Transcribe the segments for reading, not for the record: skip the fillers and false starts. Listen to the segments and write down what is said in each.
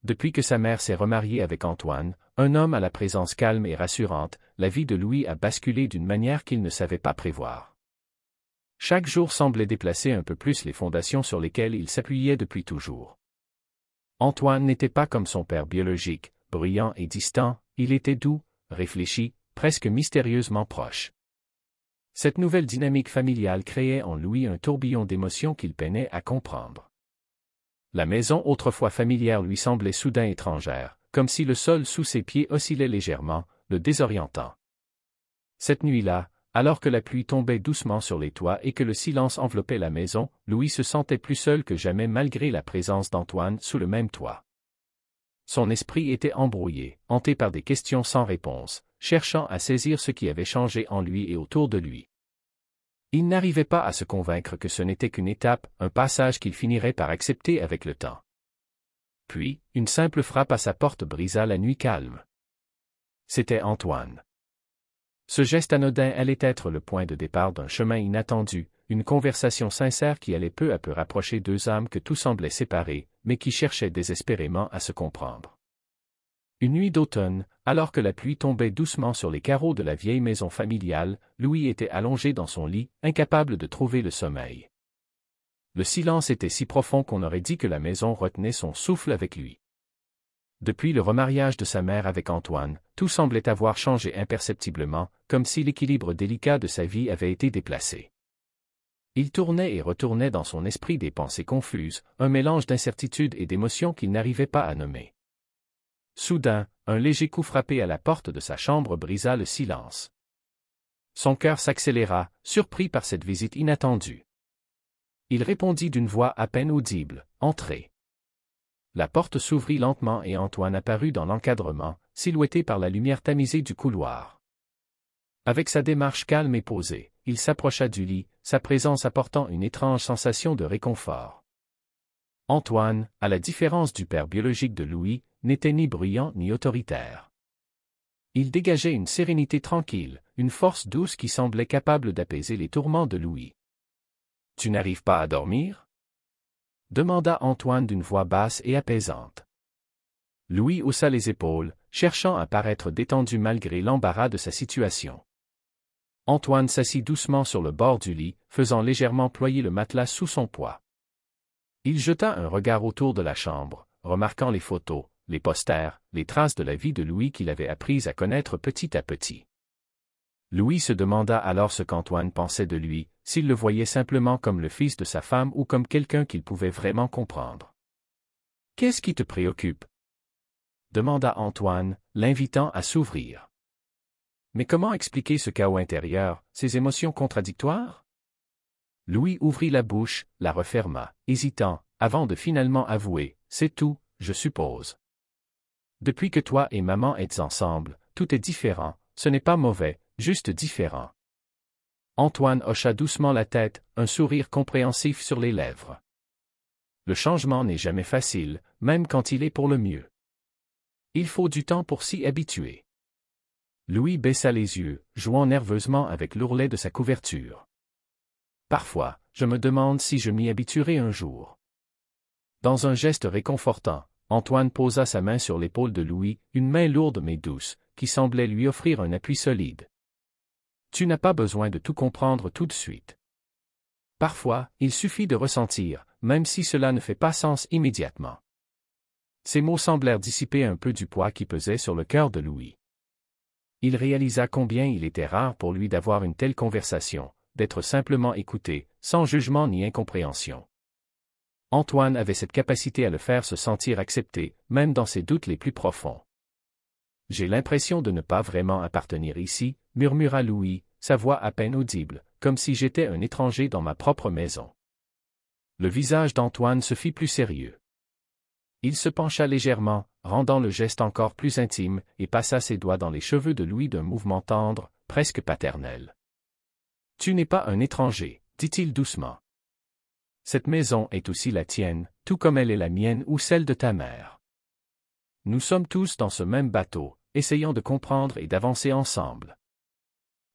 Depuis que sa mère s'est remariée avec Antoine, un homme à la présence calme et rassurante, la vie de Louis a basculé d'une manière qu'il ne savait pas prévoir. Chaque jour semblait déplacer un peu plus les fondations sur lesquelles il s'appuyait depuis toujours. Antoine n'était pas comme son père biologique, bruyant et distant, il était doux, réfléchi, presque mystérieusement proche. Cette nouvelle dynamique familiale créait en Louis un tourbillon d'émotions qu'il peinait à comprendre. La maison autrefois familière lui semblait soudain étrangère, comme si le sol sous ses pieds oscillait légèrement, le désorientant. Cette nuit-là, alors que la pluie tombait doucement sur les toits et que le silence enveloppait la maison, Louis se sentait plus seul que jamais malgré la présence d'Antoine sous le même toit. Son esprit était embrouillé, hanté par des questions sans réponse, cherchant à saisir ce qui avait changé en lui et autour de lui. Il n'arrivait pas à se convaincre que ce n'était qu'une étape, un passage qu'il finirait par accepter avec le temps. Puis, une simple frappe à sa porte brisa la nuit calme. C'était Antoine. Ce geste anodin allait être le point de départ d'un chemin inattendu, une conversation sincère qui allait peu à peu rapprocher deux âmes que tout semblait séparer, mais qui cherchaient désespérément à se comprendre. Une nuit d'automne, alors que la pluie tombait doucement sur les carreaux de la vieille maison familiale, Louis était allongé dans son lit, incapable de trouver le sommeil. Le silence était si profond qu'on aurait dit que la maison retenait son souffle avec lui. Depuis le remariage de sa mère avec Antoine, tout semblait avoir changé imperceptiblement, comme si l'équilibre délicat de sa vie avait été déplacé. Il tournait et retournait dans son esprit des pensées confuses, un mélange d'incertitude et d'émotions qu'il n'arrivait pas à nommer. Soudain, un léger coup frappé à la porte de sa chambre brisa le silence. Son cœur s'accéléra, surpris par cette visite inattendue. Il répondit d'une voix à peine audible, « Entrez ». La porte s'ouvrit lentement et Antoine apparut dans l'encadrement, silhouetté par la lumière tamisée du couloir. Avec sa démarche calme et posée, il s'approcha du lit, sa présence apportant une étrange sensation de réconfort. Antoine, à la différence du père biologique de Louis, n'était ni bruyant ni autoritaire. Il dégageait une sérénité tranquille, une force douce qui semblait capable d'apaiser les tourments de Louis. « Tu n'arrives pas à dormir ?» demanda Antoine d'une voix basse et apaisante. Louis haussa les épaules, cherchant à paraître détendu malgré l'embarras de sa situation. Antoine s'assit doucement sur le bord du lit, faisant légèrement ployer le matelas sous son poids. Il jeta un regard autour de la chambre, remarquant les photos, les posters, les traces de la vie de Louis qu'il avait apprises à connaître petit à petit. Louis se demanda alors ce qu'Antoine pensait de lui, s'il le voyait simplement comme le fils de sa femme ou comme quelqu'un qu'il pouvait vraiment comprendre. « Qu'est-ce qui te préoccupe ?» demanda Antoine, l'invitant à s'ouvrir. Mais comment expliquer ce chaos intérieur, ces émotions contradictoires? Louis ouvrit la bouche, la referma, hésitant, avant de finalement avouer, « C'est tout, je suppose. Depuis que toi et maman êtes ensemble, tout est différent, ce n'est pas mauvais, juste différent. » Antoine hocha doucement la tête, un sourire compréhensif sur les lèvres. Le changement n'est jamais facile, même quand il est pour le mieux. Il faut du temps pour s'y habituer. Louis baissa les yeux, jouant nerveusement avec l'ourlet de sa couverture. Parfois, je me demande si je m'y habituerai un jour. Dans un geste réconfortant, Antoine posa sa main sur l'épaule de Louis, une main lourde mais douce, qui semblait lui offrir un appui solide. Tu n'as pas besoin de tout comprendre tout de suite. Parfois, il suffit de ressentir, même si cela ne fait pas sens immédiatement. Ces mots semblèrent dissiper un peu du poids qui pesait sur le cœur de Louis. Il réalisa combien il était rare pour lui d'avoir une telle conversation, d'être simplement écouté, sans jugement ni incompréhension. Antoine avait cette capacité à le faire se sentir accepté, même dans ses doutes les plus profonds. « J'ai l'impression de ne pas vraiment appartenir ici », murmura Louis, sa voix à peine audible, comme si j'étais un étranger dans ma propre maison. Le visage d'Antoine se fit plus sérieux. Il se pencha légèrement, rendant le geste encore plus intime, et passa ses doigts dans les cheveux de Louis d'un mouvement tendre, presque paternel. « Tu n'es pas un étranger, » dit-il doucement. « Cette maison est aussi la tienne, tout comme elle est la mienne ou celle de ta mère. Nous sommes tous dans ce même bateau, essayant de comprendre et d'avancer ensemble. »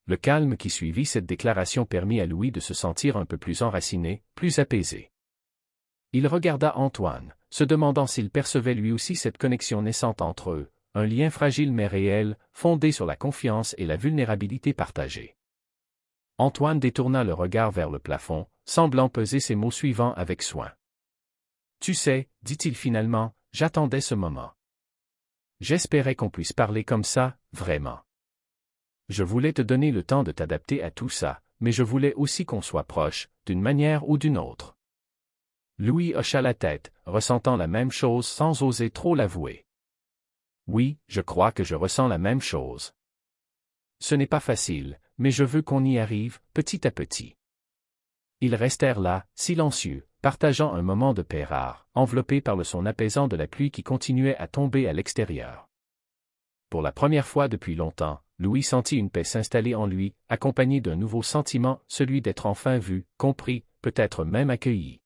Le calme qui suivit cette déclaration permit à Louis de se sentir un peu plus enraciné, plus apaisé. Il regarda Antoine, se demandant s'il percevait lui aussi cette connexion naissante entre eux, un lien fragile mais réel, fondé sur la confiance et la vulnérabilité partagée. Antoine détourna le regard vers le plafond, semblant peser ses mots suivants avec soin. « Tu sais, dit-il finalement, j'attendais ce moment. J'espérais qu'on puisse parler comme ça, vraiment. Je voulais te donner le temps de t'adapter à tout ça, mais je voulais aussi qu'on soit proche, d'une manière ou d'une autre. » Louis hocha la tête, ressentant la même chose sans oser trop l'avouer. « Oui, je crois que je ressens la même chose. Ce n'est pas facile, mais je veux qu'on y arrive, petit à petit. » Ils restèrent là, silencieux, partageant un moment de paix rare, enveloppés par le son apaisant de la pluie qui continuait à tomber à l'extérieur. Pour la première fois depuis longtemps, Louis sentit une paix s'installer en lui, accompagnée d'un nouveau sentiment, celui d'être enfin vu, compris, peut-être même accueilli.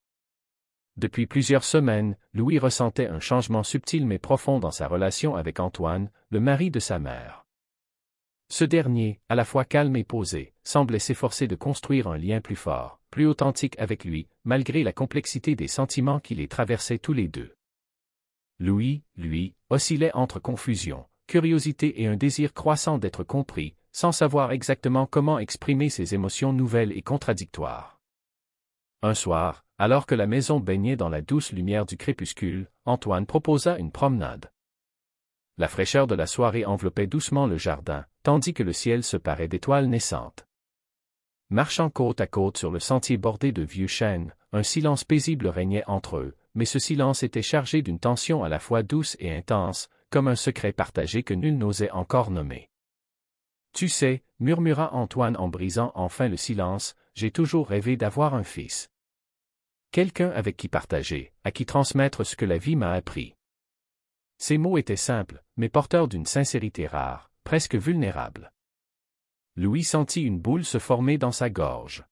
Depuis plusieurs semaines, Louis ressentait un changement subtil mais profond dans sa relation avec Antoine, le mari de sa mère. Ce dernier, à la fois calme et posé, semblait s'efforcer de construire un lien plus fort, plus authentique avec lui, malgré la complexité des sentiments qui les traversaient tous les deux. Louis, lui, oscillait entre confusion, curiosité et un désir croissant d'être compris, sans savoir exactement comment exprimer ses émotions nouvelles et contradictoires. Un soir, alors que la maison baignait dans la douce lumière du crépuscule, Antoine proposa une promenade. La fraîcheur de la soirée enveloppait doucement le jardin, tandis que le ciel se parait d'étoiles naissantes. Marchant côte à côte sur le sentier bordé de vieux chênes, un silence paisible régnait entre eux, mais ce silence était chargé d'une tension à la fois douce et intense, comme un secret partagé que nul n'osait encore nommer. « Tu sais, » murmura Antoine en brisant enfin le silence, « j'ai toujours rêvé d'avoir un fils. Quelqu'un avec qui partager, à qui transmettre ce que la vie m'a appris. » Ces mots étaient simples, mais porteurs d'une sincérité rare, presque vulnérable. Louis sentit une boule se former dans sa gorge.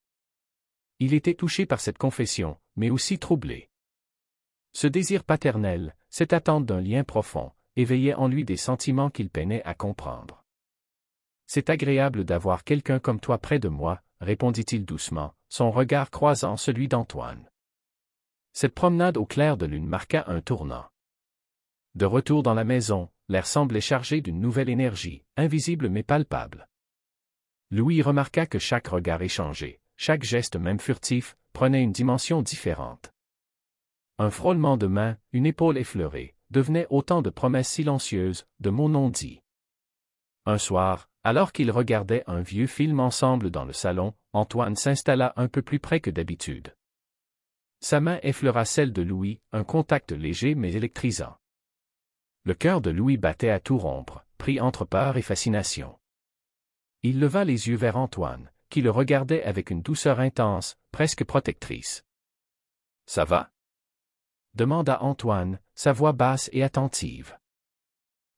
Il était touché par cette confession, mais aussi troublé. Ce désir paternel, cette attente d'un lien profond, éveillait en lui des sentiments qu'il peinait à comprendre. « C'est agréable d'avoir quelqu'un comme toi près de moi, » répondit-il doucement, son regard croisant celui d'Antoine. Cette promenade au clair de lune marqua un tournant. De retour dans la maison, l'air semblait chargé d'une nouvelle énergie, invisible mais palpable. Louis remarqua que chaque regard échangé, chaque geste même furtif, prenait une dimension différente. Un frôlement de main, une épaule effleurée, devenaient autant de promesses silencieuses, de mots non dits. Un soir, alors qu'ils regardaient un vieux film ensemble dans le salon, Antoine s'installa un peu plus près que d'habitude. Sa main effleura celle de Louis, un contact léger mais électrisant. Le cœur de Louis battait à tout rompre, pris entre peur et fascination. Il leva les yeux vers Antoine, qui le regardait avec une douceur intense, presque protectrice. « Ça va ?» demanda Antoine, sa voix basse et attentive.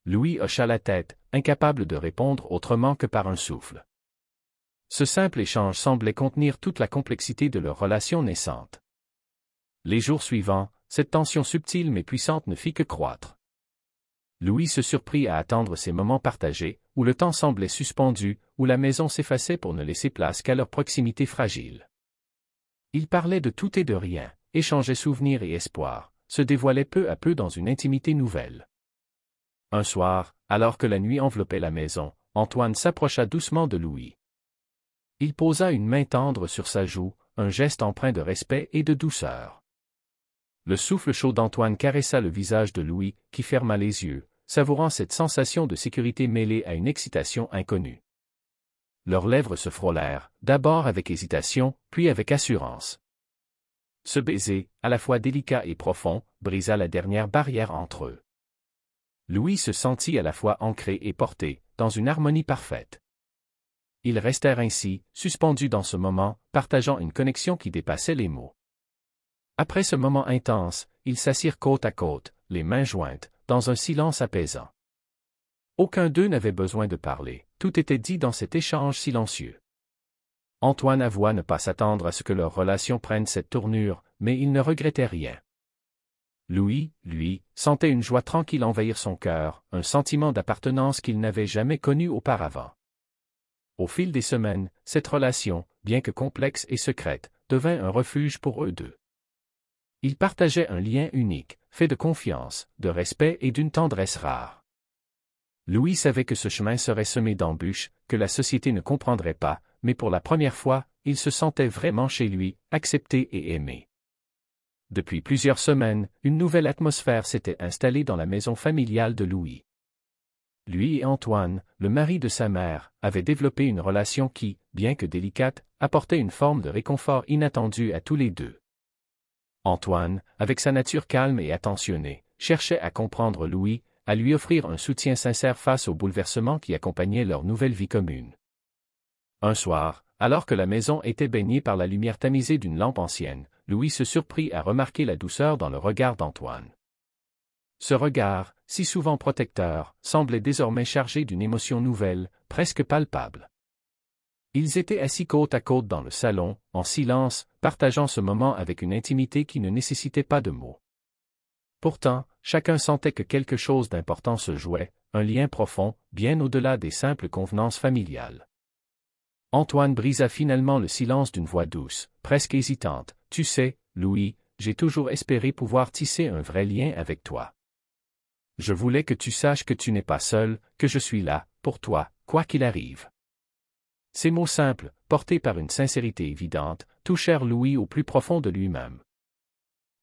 Louis hocha la tête, incapable de répondre autrement que par un souffle. Ce simple échange semblait contenir toute la complexité de leur relation naissante. Les jours suivants, cette tension subtile mais puissante ne fit que croître. Louis se surprit à attendre ces moments partagés, où le temps semblait suspendu, où la maison s'effaçait pour ne laisser place qu'à leur proximité fragile. Ils parlaient de tout et de rien, échangeaient souvenirs et espoirs, se dévoilaient peu à peu dans une intimité nouvelle. Un soir, alors que la nuit enveloppait la maison, Antoine s'approcha doucement de Louis. Il posa une main tendre sur sa joue, un geste empreint de respect et de douceur. Le souffle chaud d'Antoine caressa le visage de Louis, qui ferma les yeux, savourant cette sensation de sécurité mêlée à une excitation inconnue. Leurs lèvres se frôlèrent, d'abord avec hésitation, puis avec assurance. Ce baiser, à la fois délicat et profond, brisa la dernière barrière entre eux. Louis se sentit à la fois ancré et porté, dans une harmonie parfaite. Ils restèrent ainsi, suspendus dans ce moment, partageant une connexion qui dépassait les mots. Après ce moment intense, ils s'assirent côte à côte, les mains jointes, dans un silence apaisant. Aucun d'eux n'avait besoin de parler, tout était dit dans cet échange silencieux. Antoine avoua ne pas s'attendre à ce que leur relation prenne cette tournure, mais il ne regrettait rien. Louis, lui, sentait une joie tranquille envahir son cœur, un sentiment d'appartenance qu'il n'avait jamais connu auparavant. Au fil des semaines, cette relation, bien que complexe et secrète, devint un refuge pour eux deux. Ils partageaient un lien unique, fait de confiance, de respect et d'une tendresse rare. Louis savait que ce chemin serait semé d'embûches, que la société ne comprendrait pas, mais pour la première fois, il se sentait vraiment chez lui, accepté et aimé. Depuis plusieurs semaines, une nouvelle atmosphère s'était installée dans la maison familiale de Louis. Lui et Antoine, le mari de sa mère, avaient développé une relation qui, bien que délicate, apportait une forme de réconfort inattendu à tous les deux. Antoine, avec sa nature calme et attentionnée, cherchait à comprendre Louis, à lui offrir un soutien sincère face aux bouleversements qui accompagnaient leur nouvelle vie commune. Un soir, alors que la maison était baignée par la lumière tamisée d'une lampe ancienne, Louis se surprit à remarquer la douceur dans le regard d'Antoine. Ce regard, si souvent protecteur, semblait désormais chargé d'une émotion nouvelle, presque palpable. Ils étaient assis côte à côte dans le salon, en silence, partageant ce moment avec une intimité qui ne nécessitait pas de mots. Pourtant, chacun sentait que quelque chose d'important se jouait, un lien profond, bien au-delà des simples convenances familiales. Antoine brisa finalement le silence d'une voix douce, presque hésitante. « Tu sais, Louis, j'ai toujours espéré pouvoir tisser un vrai lien avec toi. Je voulais que tu saches que tu n'es pas seul, que je suis là, pour toi, quoi qu'il arrive. » Ces mots simples, portés par une sincérité évidente, touchèrent Louis au plus profond de lui-même.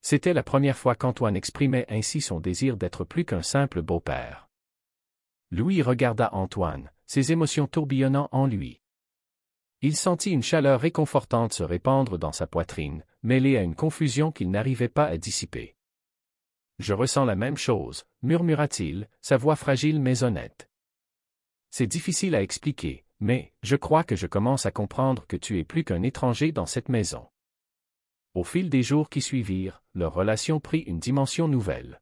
C'était la première fois qu'Antoine exprimait ainsi son désir d'être plus qu'un simple beau-père. Louis regarda Antoine, ses émotions tourbillonnant en lui. Il sentit une chaleur réconfortante se répandre dans sa poitrine, mêlée à une confusion qu'il n'arrivait pas à dissiper. « Je ressens la même chose, » murmura-t-il, sa voix fragile mais honnête. « C'est difficile à expliquer, mais je crois que je commence à comprendre que tu es plus qu'un étranger dans cette maison. » Au fil des jours qui suivirent, leur relation prit une dimension nouvelle.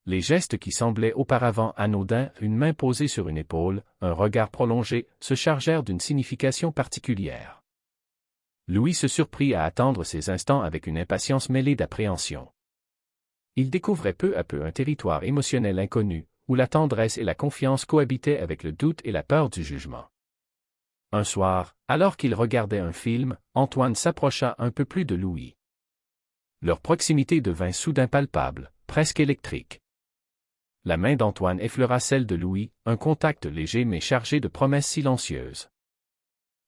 Les gestes qui semblaient auparavant anodins, une main posée sur une épaule, un regard prolongé, se chargèrent d'une signification particulière. Louis se surprit à attendre ces instants avec une impatience mêlée d'appréhension. Il découvrait peu à peu un territoire émotionnel inconnu, où la tendresse et la confiance cohabitaient avec le doute et la peur du jugement. Un soir, alors qu'ils regardaient un film, Antoine s'approcha un peu plus de Louis. Leur proximité devint soudain palpable, presque électrique. La main d'Antoine effleura celle de Louis, un contact léger mais chargé de promesses silencieuses.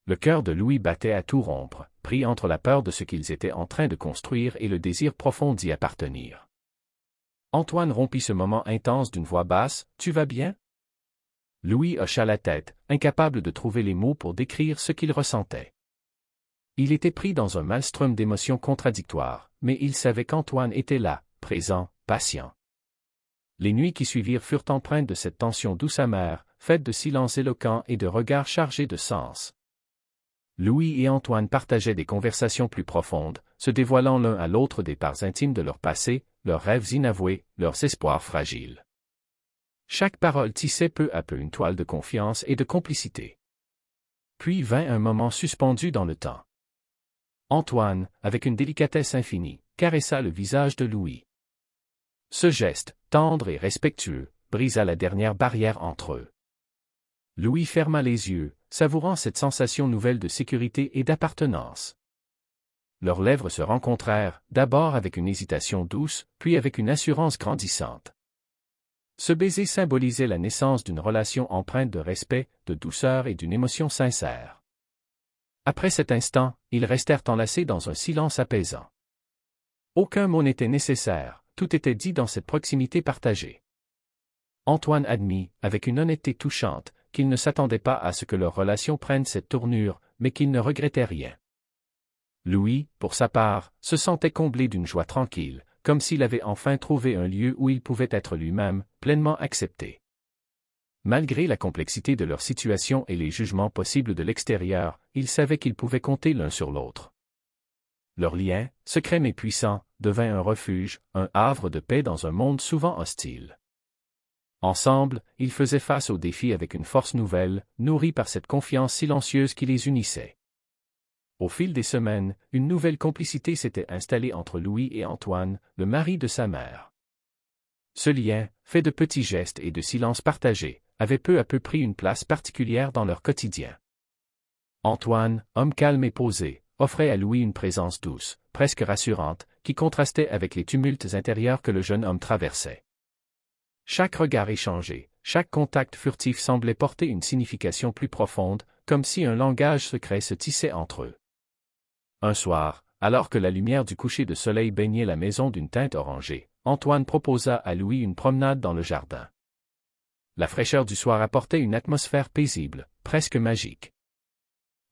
Le cœur de Louis battait à tout rompre, pris entre la peur de ce qu'ils étaient en train de construire et le désir profond d'y appartenir. Antoine rompit ce moment intense d'une voix basse, « Tu vas bien ?» Louis hocha la tête, incapable de trouver les mots pour décrire ce qu'il ressentait. Il était pris dans un maelstrom d'émotions contradictoires, mais il savait qu'Antoine était là, présent, patient. Les nuits qui suivirent furent empreintes de cette tension douce amère, faite de silences éloquents et de regards chargés de sens. Louis et Antoine partageaient des conversations plus profondes, se dévoilant l'un à l'autre des parts intimes de leur passé, leurs rêves inavoués, leurs espoirs fragiles. Chaque parole tissait peu à peu une toile de confiance et de complicité. Puis vint un moment suspendu dans le temps. Antoine, avec une délicatesse infinie, caressa le visage de Louis. Ce geste, tendre et respectueux, brisa la dernière barrière entre eux. Louis ferma les yeux, savourant cette sensation nouvelle de sécurité et d'appartenance. Leurs lèvres se rencontrèrent, d'abord avec une hésitation douce, puis avec une assurance grandissante. Ce baiser symbolisait la naissance d'une relation empreinte de respect, de douceur et d'une émotion sincère. Après cet instant, ils restèrent enlacés dans un silence apaisant. Aucun mot n'était nécessaire, tout était dit dans cette proximité partagée. Antoine admit, avec une honnêteté touchante, qu'il ne s'attendait pas à ce que leur relation prenne cette tournure, mais qu'il ne regrettait rien. Louis, pour sa part, se sentait comblé d'une joie tranquille, comme s'il avait enfin trouvé un lieu où il pouvait être lui-même, pleinement accepté. Malgré la complexité de leur situation et les jugements possibles de l'extérieur, ils savaient qu'ils pouvaient compter l'un sur l'autre. Leur lien, secret mais puissant, devint un refuge, un havre de paix dans un monde souvent hostile. Ensemble, ils faisaient face aux défis avec une force nouvelle, nourrie par cette confiance silencieuse qui les unissait. Au fil des semaines, une nouvelle complicité s'était installée entre Louis et Antoine, le mari de sa mère. Ce lien, fait de petits gestes et de silences partagés, avait peu à peu pris une place particulière dans leur quotidien. Antoine, homme calme et posé, offrait à Louis une présence douce, presque rassurante, qui contrastait avec les tumultes intérieurs que le jeune homme traversait. Chaque regard échangé, chaque contact furtif semblait porter une signification plus profonde, comme si un langage secret se tissait entre eux. Un soir, alors que la lumière du coucher de soleil baignait la maison d'une teinte orangée, Antoine proposa à Louis une promenade dans le jardin. La fraîcheur du soir apportait une atmosphère paisible, presque magique.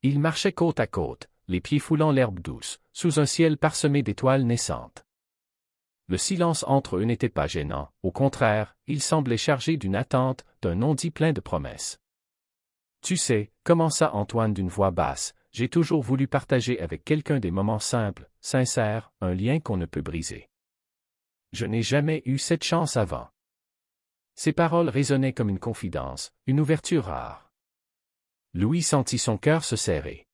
Ils marchaient côte à côte, les pieds foulant l'herbe douce, sous un ciel parsemé d'étoiles naissantes. Le silence entre eux n'était pas gênant, au contraire, il semblait chargé d'une attente, d'un non-dit plein de promesses. « Tu sais, » commença Antoine d'une voix basse, « j'ai toujours voulu partager avec quelqu'un des moments simples, sincères, un lien qu'on ne peut briser. Je n'ai jamais eu cette chance avant. » Ces paroles résonnaient comme une confidence, une ouverture rare. Louis sentit son cœur se serrer.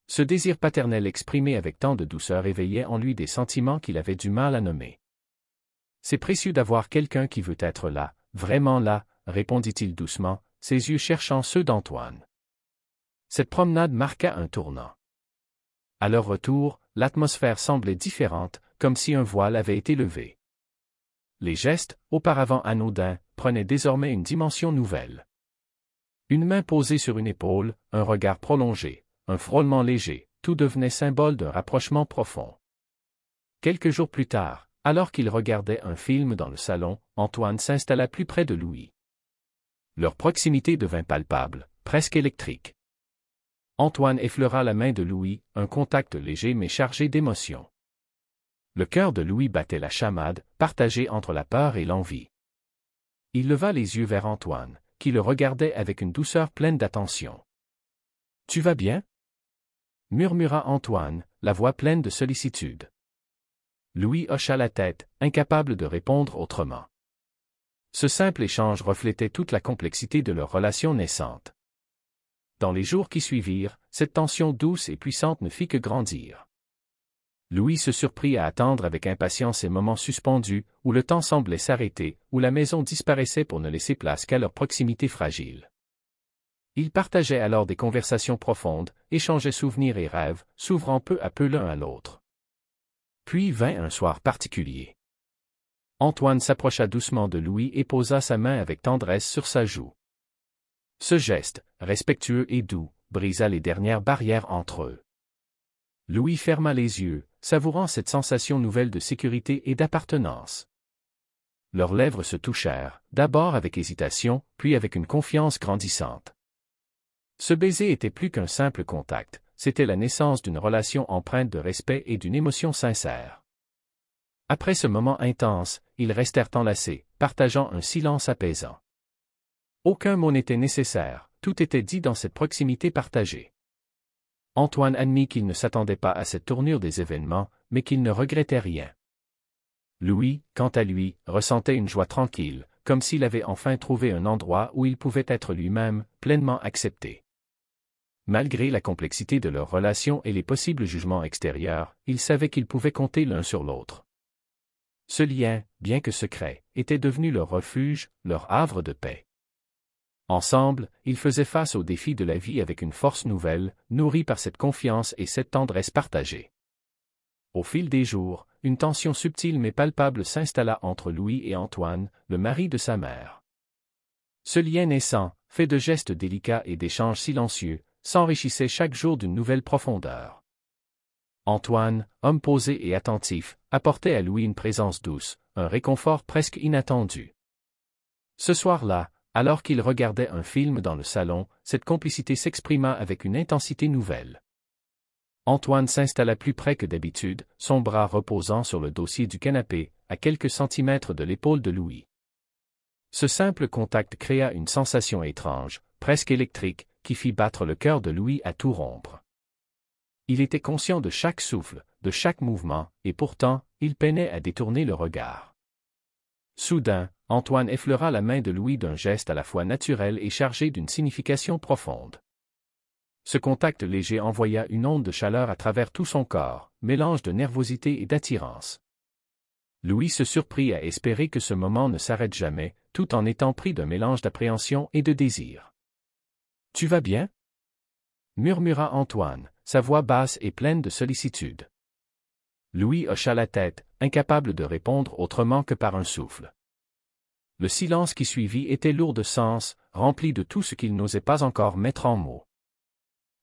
Ce désir paternel exprimé avec tant de douceur éveillait en lui des sentiments qu'il avait du mal à nommer. « C'est précieux d'avoir quelqu'un qui veut être là, vraiment là, » répondit-il doucement, ses yeux cherchant ceux d'Antoine. Cette promenade marqua un tournant. À leur retour, l'atmosphère semblait différente, comme si un voile avait été levé. Les gestes, auparavant anodins, prenaient désormais une dimension nouvelle. Une main posée sur une épaule, un regard prolongé, un frôlement léger, tout devenait symbole d'un rapprochement profond. Quelques jours plus tard, alors qu'ils regardaient un film dans le salon, Antoine s'installa plus près de Louis. Leur proximité devint palpable, presque électrique. Antoine effleura la main de Louis, un contact léger mais chargé d'émotion. Le cœur de Louis battait la chamade, partagé entre la peur et l'envie. Il leva les yeux vers Antoine, qui le regardait avec une douceur pleine d'attention. « Tu vas bien ?» murmura Antoine, la voix pleine de sollicitude. Louis hocha la tête, incapable de répondre autrement. Ce simple échange reflétait toute la complexité de leur relation naissante. Dans les jours qui suivirent, cette tension douce et puissante ne fit que grandir. Louis se surprit à attendre avec impatience ces moments suspendus, où le temps semblait s'arrêter, où la maison disparaissait pour ne laisser place qu'à leur proximité fragile. Ils partageaient alors des conversations profondes, échangeaient souvenirs et rêves, s'ouvrant peu à peu l'un à l'autre. Puis vint un soir particulier. Antoine s'approcha doucement de Louis et posa sa main avec tendresse sur sa joue. Ce geste, respectueux et doux, brisa les dernières barrières entre eux. Louis ferma les yeux, savourant cette sensation nouvelle de sécurité et d'appartenance. Leurs lèvres se touchèrent, d'abord avec hésitation, puis avec une confiance grandissante. Ce baiser était plus qu'un simple contact, c'était la naissance d'une relation empreinte de respect et d'une émotion sincère. Après ce moment intense, ils restèrent enlacés, partageant un silence apaisant. Aucun mot n'était nécessaire, tout était dit dans cette proximité partagée. Antoine admit qu'il ne s'attendait pas à cette tournure des événements, mais qu'il ne regrettait rien. Louis, quant à lui, ressentait une joie tranquille, comme s'il avait enfin trouvé un endroit où il pouvait être lui-même, pleinement accepté. Malgré la complexité de leur relation et les possibles jugements extérieurs, ils savaient qu'ils pouvaient compter l'un sur l'autre. Ce lien, bien que secret, était devenu leur refuge, leur havre de paix. Ensemble, ils faisaient face aux défis de la vie avec une force nouvelle, nourrie par cette confiance et cette tendresse partagée. Au fil des jours, une tension subtile mais palpable s'installa entre Louis et Antoine, le mari de sa mère. Ce lien naissant, fait de gestes délicats et d'échanges silencieux, s'enrichissait chaque jour d'une nouvelle profondeur. Antoine, homme posé et attentif, apportait à Louis une présence douce, un réconfort presque inattendu. Ce soir-là, alors qu'ils regardaient un film dans le salon, cette complicité s'exprima avec une intensité nouvelle. Antoine s'installa plus près que d'habitude, son bras reposant sur le dossier du canapé, à quelques centimètres de l'épaule de Louis. Ce simple contact créa une sensation étrange, presque électrique, qui fit battre le cœur de Louis à tout rompre. Il était conscient de chaque souffle, de chaque mouvement, et pourtant, il peinait à détourner le regard. Soudain, Antoine effleura la main de Louis d'un geste à la fois naturel et chargé d'une signification profonde. Ce contact léger envoya une onde de chaleur à travers tout son corps, mélange de nervosité et d'attirance. Louis se surprit à espérer que ce moment ne s'arrête jamais, tout en étant pris d'un mélange d'appréhension et de désir. « Tu vas bien ?» murmura Antoine, sa voix basse et pleine de sollicitude. Louis hocha la tête, incapable de répondre autrement que par un souffle. Le silence qui suivit était lourd de sens, rempli de tout ce qu'il n'osait pas encore mettre en mots.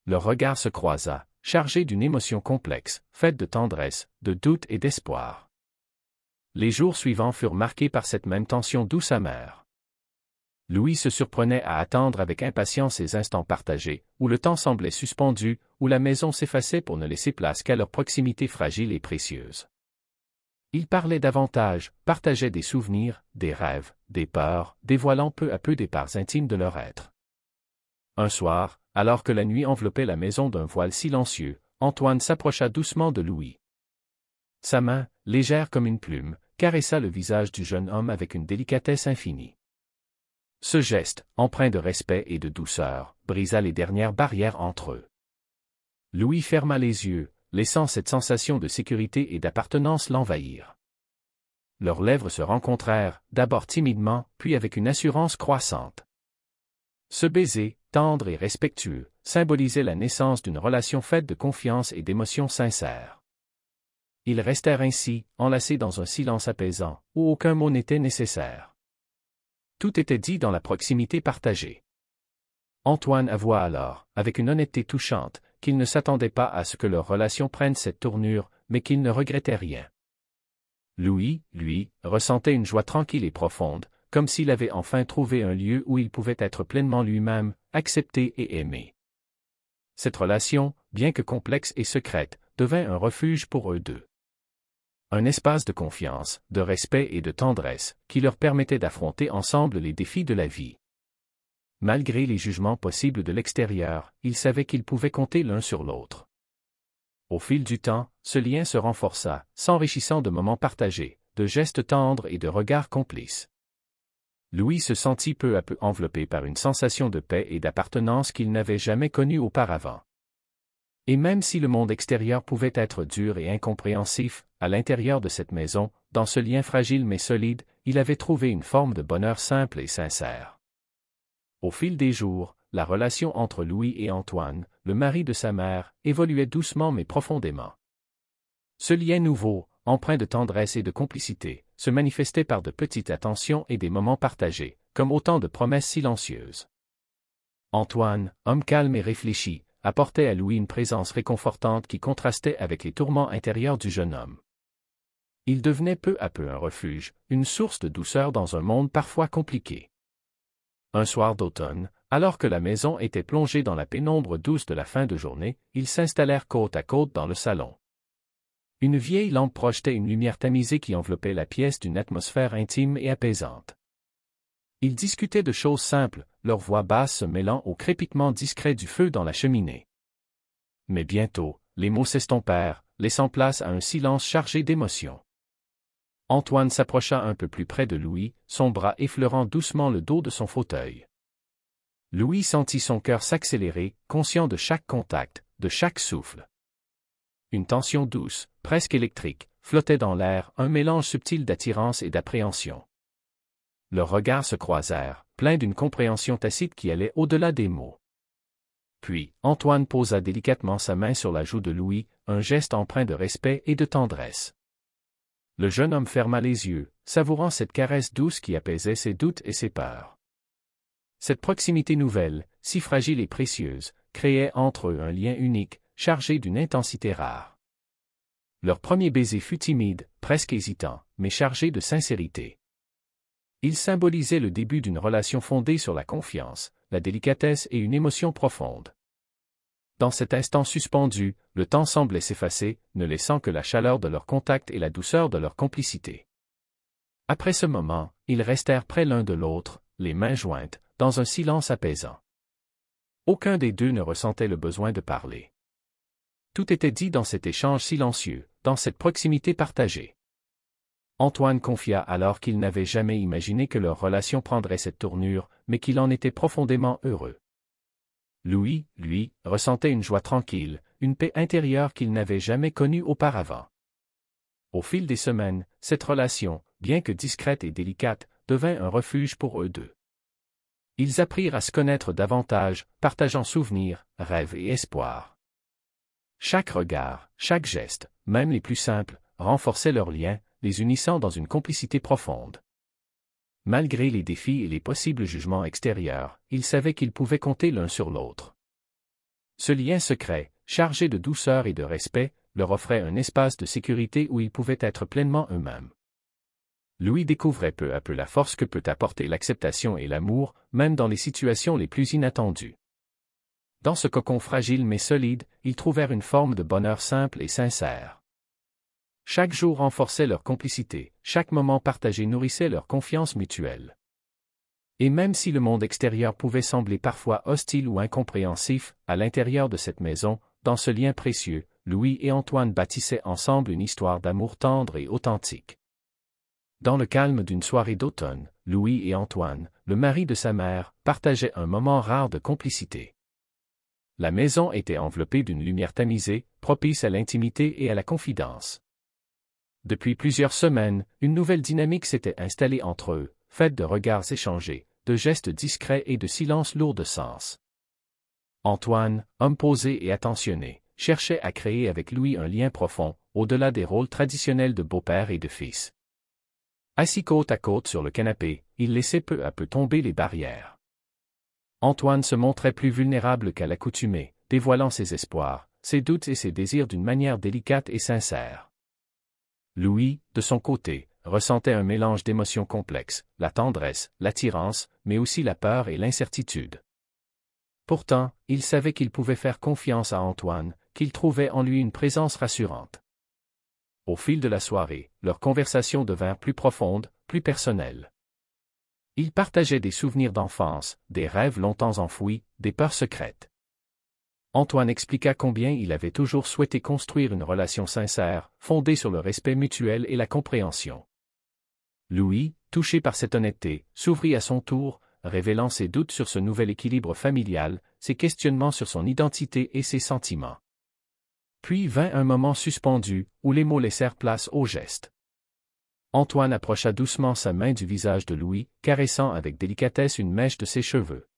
Leur regard se croisa, chargé d'une émotion complexe, faite de tendresse, de doute et d'espoir. Les jours suivants furent marqués par cette même tension douce amère. Louis se surprenait à attendre avec impatience ces instants partagés, où le temps semblait suspendu, où la maison s'effaçait pour ne laisser place qu'à leur proximité fragile et précieuse. Ils parlaient davantage, partageaient des souvenirs, des rêves, des peurs, dévoilant peu à peu des parts intimes de leur être. Un soir, alors que la nuit enveloppait la maison d'un voile silencieux, Antoine s'approcha doucement de Louis. Sa main, légère comme une plume, caressa le visage du jeune homme avec une délicatesse infinie. Ce geste, empreint de respect et de douceur, brisa les dernières barrières entre eux. Louis ferma les yeux, laissant cette sensation de sécurité et d'appartenance l'envahir. Leurs lèvres se rencontrèrent, d'abord timidement, puis avec une assurance croissante. Ce baiser, tendre et respectueux, symbolisait la naissance d'une relation faite de confiance et d'émotions sincères. Ils restèrent ainsi, enlacés dans un silence apaisant, où aucun mot n'était nécessaire. Tout était dit dans la proximité partagée. Antoine avoua alors, avec une honnêteté touchante, qu'il ne s'attendait pas à ce que leur relation prenne cette tournure, mais qu'il ne regrettait rien. Louis, lui, ressentait une joie tranquille et profonde, comme s'il avait enfin trouvé un lieu où il pouvait être pleinement lui-même, accepté et aimé. Cette relation, bien que complexe et secrète, devint un refuge pour eux deux. Un espace de confiance, de respect et de tendresse, qui leur permettait d'affronter ensemble les défis de la vie. Malgré les jugements possibles de l'extérieur, ils savaient qu'ils pouvaient compter l'un sur l'autre. Au fil du temps, ce lien se renforça, s'enrichissant de moments partagés, de gestes tendres et de regards complices. Louis se sentit peu à peu enveloppé par une sensation de paix et d'appartenance qu'il n'avait jamais connue auparavant. Et même si le monde extérieur pouvait être dur et incompréhensif, à l'intérieur de cette maison, dans ce lien fragile mais solide, il avait trouvé une forme de bonheur simple et sincère. Au fil des jours, la relation entre Louis et Antoine, le mari de sa mère, évoluait doucement mais profondément. Ce lien nouveau, empreint de tendresse et de complicité, se manifestait par de petites attentions et des moments partagés, comme autant de promesses silencieuses. Antoine, homme calme et réfléchi, apportait à Louis une présence réconfortante qui contrastait avec les tourments intérieurs du jeune homme. Il devenait peu à peu un refuge, une source de douceur dans un monde parfois compliqué. Un soir d'automne, alors que la maison était plongée dans la pénombre douce de la fin de journée, ils s'installèrent côte à côte dans le salon. Une vieille lampe projetait une lumière tamisée qui enveloppait la pièce d'une atmosphère intime et apaisante. Ils discutaient de choses simples, leur voix basse se mêlant au crépitement discret du feu dans la cheminée. Mais bientôt, les mots s'estompèrent, laissant place à un silence chargé d'émotions. Antoine s'approcha un peu plus près de Louis, son bras effleurant doucement le dos de son fauteuil. Louis sentit son cœur s'accélérer, conscient de chaque contact, de chaque souffle. Une tension douce, presque électrique, flottait dans l'air, un mélange subtil d'attirance et d'appréhension. Leurs regards se croisèrent, pleins d'une compréhension tacite qui allait au-delà des mots. Puis, Antoine posa délicatement sa main sur la joue de Louis, un geste empreint de respect et de tendresse. Le jeune homme ferma les yeux, savourant cette caresse douce qui apaisait ses doutes et ses peurs. Cette proximité nouvelle, si fragile et précieuse, créait entre eux un lien unique, chargé d'une intensité rare. Leur premier baiser fut timide, presque hésitant, mais chargé de sincérité. Il symbolisait le début d'une relation fondée sur la confiance, la délicatesse et une émotion profonde. Dans cet instant suspendu, le temps semblait s'effacer, ne laissant que la chaleur de leur contact et la douceur de leur complicité. Après ce moment, ils restèrent près l'un de l'autre, les mains jointes, dans un silence apaisant. Aucun des deux ne ressentait le besoin de parler. Tout était dit dans cet échange silencieux, dans cette proximité partagée. Antoine confia alors qu'il n'avait jamais imaginé que leur relation prendrait cette tournure, mais qu'il en était profondément heureux. Louis, lui, ressentait une joie tranquille, une paix intérieure qu'il n'avait jamais connue auparavant. Au fil des semaines, cette relation, bien que discrète et délicate, devint un refuge pour eux deux. Ils apprirent à se connaître davantage, partageant souvenirs, rêves et espoirs. Chaque regard, chaque geste, même les plus simples, renforçait leurs liens, les unissant dans une complicité profonde. Malgré les défis et les possibles jugements extérieurs, ils savaient qu'ils pouvaient compter l'un sur l'autre. Ce lien secret, chargé de douceur et de respect, leur offrait un espace de sécurité où ils pouvaient être pleinement eux-mêmes. Louis découvrait peu à peu la force que peut apporter l'acceptation et l'amour, même dans les situations les plus inattendues. Dans ce cocon fragile mais solide, ils trouvèrent une forme de bonheur simple et sincère. Chaque jour renforçait leur complicité, chaque moment partagé nourrissait leur confiance mutuelle. Et même si le monde extérieur pouvait sembler parfois hostile ou incompréhensif, à l'intérieur de cette maison, dans ce lien précieux, Louis et Antoine bâtissaient ensemble une histoire d'amour tendre et authentique. Dans le calme d'une soirée d'automne, Louis et Antoine, le mari de sa mère, partageaient un moment rare de complicité. La maison était enveloppée d'une lumière tamisée, propice à l'intimité et à la confidence. Depuis plusieurs semaines, une nouvelle dynamique s'était installée entre eux, faite de regards échangés, de gestes discrets et de silences lourds de sens. Antoine, homme posé et attentionné, cherchait à créer avec Louis un lien profond, au-delà des rôles traditionnels de beau-père et de fils. Assis côte à côte sur le canapé, il laissait peu à peu tomber les barrières. Antoine se montrait plus vulnérable qu'à l'accoutumée, dévoilant ses espoirs, ses doutes et ses désirs d'une manière délicate et sincère. Louis, de son côté, ressentait un mélange d'émotions complexes, la tendresse, l'attirance, mais aussi la peur et l'incertitude. Pourtant, il savait qu'il pouvait faire confiance à Antoine, qu'il trouvait en lui une présence rassurante. Au fil de la soirée, leurs conversations devinrent plus profondes, plus personnelles. Ils partageaient des souvenirs d'enfance, des rêves longtemps enfouis, des peurs secrètes. Antoine expliqua combien il avait toujours souhaité construire une relation sincère, fondée sur le respect mutuel et la compréhension. Louis, touché par cette honnêteté, s'ouvrit à son tour, révélant ses doutes sur ce nouvel équilibre familial, ses questionnements sur son identité et ses sentiments. Puis vint un moment suspendu, où les mots laissèrent place aux gestes. Antoine approcha doucement sa main du visage de Louis, caressant avec délicatesse une mèche de ses cheveux.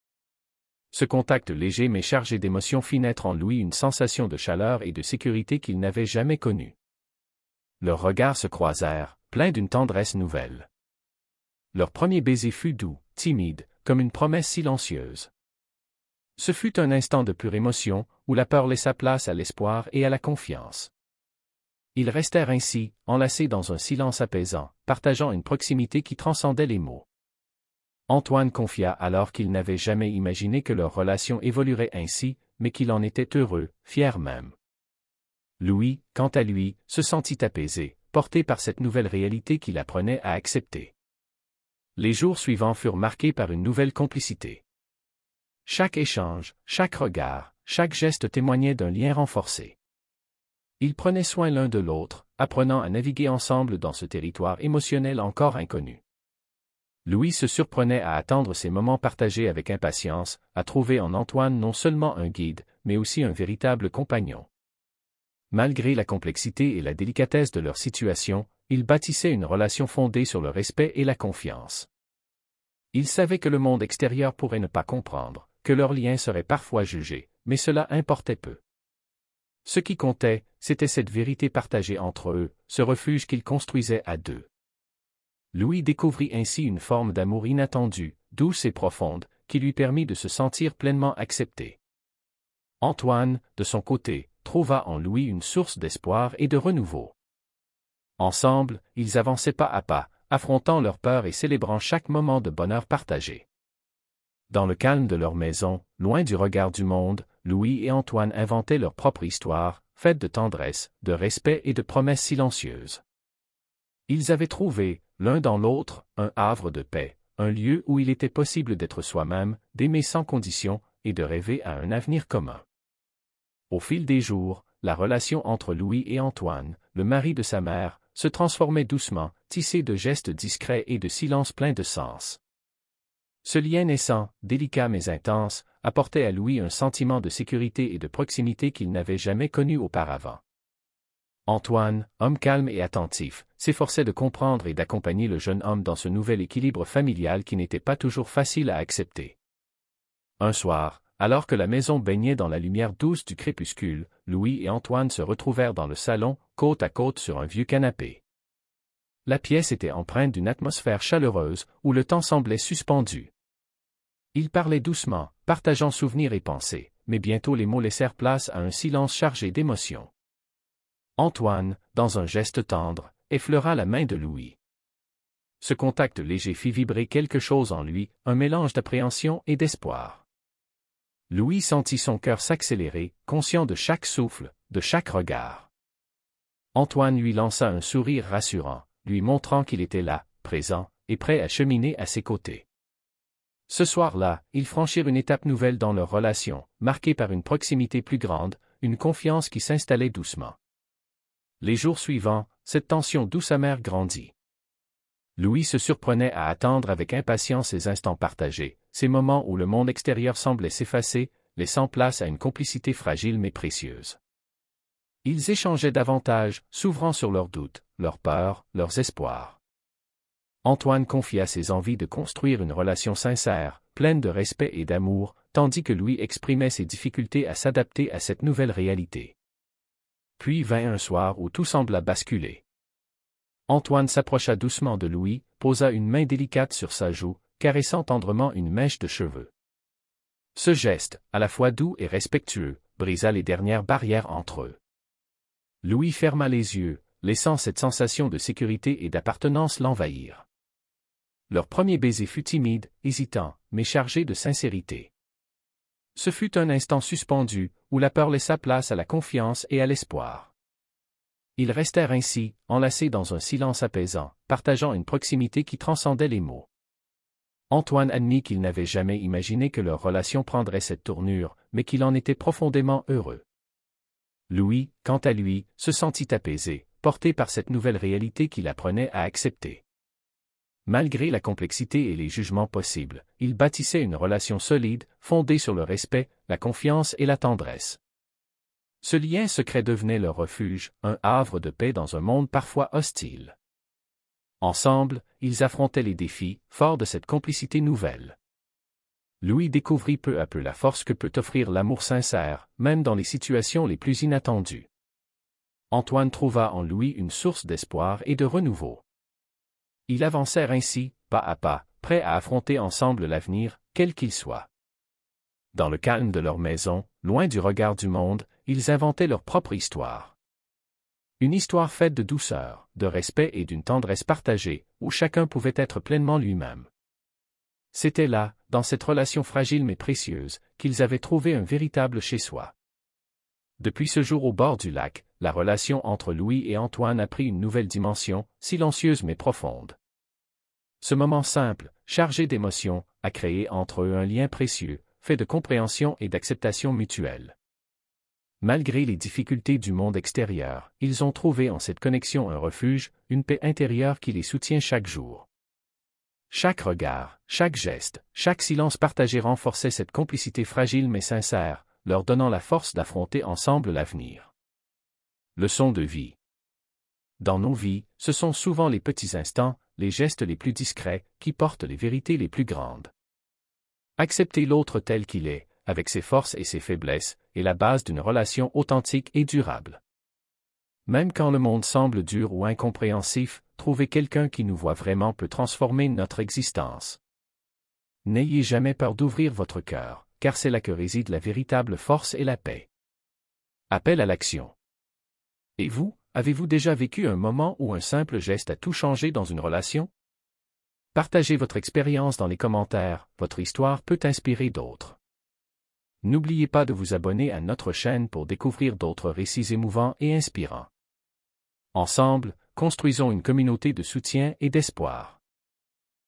Ce contact léger mais chargé d'émotions fit naître en Louis une sensation de chaleur et de sécurité qu'il n'avait jamais connue. Leurs regards se croisèrent, pleins d'une tendresse nouvelle. Leur premier baiser fut doux, timide, comme une promesse silencieuse. Ce fut un instant de pure émotion, où la peur laissa place à l'espoir et à la confiance. Ils restèrent ainsi, enlacés dans un silence apaisant, partageant une proximité qui transcendait les mots. Antoine confia alors qu'il n'avait jamais imaginé que leur relation évoluerait ainsi, mais qu'il en était heureux, fier même. Louis, quant à lui, se sentit apaisé, porté par cette nouvelle réalité qu'il apprenait à accepter. Les jours suivants furent marqués par une nouvelle complicité. Chaque échange, chaque regard, chaque geste témoignait d'un lien renforcé. Ils prenaient soin l'un de l'autre, apprenant à naviguer ensemble dans ce territoire émotionnel encore inconnu. Louis se surprenait à attendre ces moments partagés avec impatience, à trouver en Antoine non seulement un guide, mais aussi un véritable compagnon. Malgré la complexité et la délicatesse de leur situation, ils bâtissaient une relation fondée sur le respect et la confiance. Ils savaient que le monde extérieur pourrait ne pas comprendre, que leur lien serait parfois jugé, mais cela importait peu. Ce qui comptait, c'était cette vérité partagée entre eux, ce refuge qu'ils construisaient à deux. Louis découvrit ainsi une forme d'amour inattendue, douce et profonde, qui lui permit de se sentir pleinement accepté. Antoine, de son côté, trouva en Louis une source d'espoir et de renouveau. Ensemble, ils avançaient pas à pas, affrontant leurs peurs et célébrant chaque moment de bonheur partagé. Dans le calme de leur maison, loin du regard du monde, Louis et Antoine inventaient leur propre histoire, faite de tendresse, de respect et de promesses silencieuses. Ils avaient trouvé, l'un dans l'autre, un havre de paix, un lieu où il était possible d'être soi-même, d'aimer sans condition, et de rêver à un avenir commun. Au fil des jours, la relation entre Louis et Antoine, le mari de sa mère, se transformait doucement, tissée de gestes discrets et de silences pleins de sens. Ce lien naissant, délicat mais intense, apportait à Louis un sentiment de sécurité et de proximité qu'il n'avait jamais connu auparavant. Antoine, homme calme et attentif, s'efforçait de comprendre et d'accompagner le jeune homme dans ce nouvel équilibre familial qui n'était pas toujours facile à accepter. Un soir, Alors que la maison baignait dans la lumière douce du crépuscule, Louis et Antoine se retrouvèrent dans le salon, côte à côte sur un vieux canapé. La pièce était empreinte d'une atmosphère chaleureuse, où le temps semblait suspendu. Ils parlaient doucement, partageant souvenirs et pensées, mais bientôt les mots laissèrent place à un silence chargé d'émotions. Antoine, dans un geste tendre, effleura la main de Louis. Ce contact léger fit vibrer quelque chose en lui, un mélange d'appréhension et d'espoir. Louis sentit son cœur s'accélérer, conscient de chaque souffle, de chaque regard. Antoine lui lança un sourire rassurant, lui montrant qu'il était là, présent, et prêt à cheminer à ses côtés. Ce soir-là, ils franchirent une étape nouvelle dans leur relation, marquée par une proximité plus grande, une confiance qui s'installait doucement. Les jours suivants, cette tension douce amère grandit. Louis se surprenait à attendre avec impatience ces instants partagés, ces moments où le monde extérieur semblait s'effacer, laissant place à une complicité fragile mais précieuse. Ils échangeaient davantage, s'ouvrant sur leurs doutes, leurs peurs, leurs espoirs. Antoine confia ses envies de construire une relation sincère, pleine de respect et d'amour, tandis que Louis exprimait ses difficultés à s'adapter à cette nouvelle réalité. Puis vint un soir où tout sembla basculer. Antoine s'approcha doucement de Louis, posa une main délicate sur sa joue, caressant tendrement une mèche de cheveux. Ce geste, à la fois doux et respectueux, brisa les dernières barrières entre eux. Louis ferma les yeux, laissant cette sensation de sécurité et d'appartenance l'envahir. Leur premier baiser fut timide, hésitant, mais chargé de sincérité. Ce fut un instant suspendu, où la peur laissa place à la confiance et à l'espoir. Ils restèrent ainsi, enlacés dans un silence apaisant, partageant une proximité qui transcendait les mots. Antoine admit qu'il n'avait jamais imaginé que leur relation prendrait cette tournure, mais qu'il en était profondément heureux. Louis, quant à lui, se sentit apaisé, porté par cette nouvelle réalité qu'il apprenait à accepter. Malgré la complexité et les jugements possibles, il bâtissait une relation solide, fondée sur le respect, la confiance et la tendresse. Ce lien secret devenait leur refuge, un havre de paix dans un monde parfois hostile. Ensemble, ils affrontaient les défis, forts de cette complicité nouvelle. Louis découvrit peu à peu la force que peut offrir l'amour sincère, même dans les situations les plus inattendues. Antoine trouva en Louis une source d'espoir et de renouveau. Ils avancèrent ainsi, pas à pas, prêts à affronter ensemble l'avenir, quel qu'il soit. Dans le calme de leur maison, loin du regard du monde, ils inventaient leur propre histoire. Une histoire faite de douceur, de respect et d'une tendresse partagée, où chacun pouvait être pleinement lui-même. C'était là, dans cette relation fragile mais précieuse, qu'ils avaient trouvé un véritable chez-soi. Depuis ce jour au bord du lac, la relation entre Louis et Antoine a pris une nouvelle dimension, silencieuse mais profonde. Ce moment simple, chargé d'émotions, a créé entre eux un lien précieux, fait de compréhension et d'acceptation mutuelle. Malgré les difficultés du monde extérieur, ils ont trouvé en cette connexion un refuge, une paix intérieure qui les soutient chaque jour. Chaque regard, chaque geste, chaque silence partagé renforçait cette complicité fragile mais sincère, leur donnant la force d'affronter ensemble l'avenir. Leçon de vie. Dans nos vies, ce sont souvent les petits instants, les gestes les plus discrets, qui portent les vérités les plus grandes. Accepter l'autre tel qu'il est, avec ses forces et ses faiblesses, est la base d'une relation authentique et durable. Même quand le monde semble dur ou incompréhensif, trouver quelqu'un qui nous voit vraiment peut transformer notre existence. N'ayez jamais peur d'ouvrir votre cœur, car c'est là que réside la véritable force et la paix. Appel à l'action. Et vous, avez-vous déjà vécu un moment où un simple geste a tout changé dans une relation? Partagez votre expérience dans les commentaires, votre histoire peut inspirer d'autres. N'oubliez pas de vous abonner à notre chaîne pour découvrir d'autres récits émouvants et inspirants. Ensemble, construisons une communauté de soutien et d'espoir.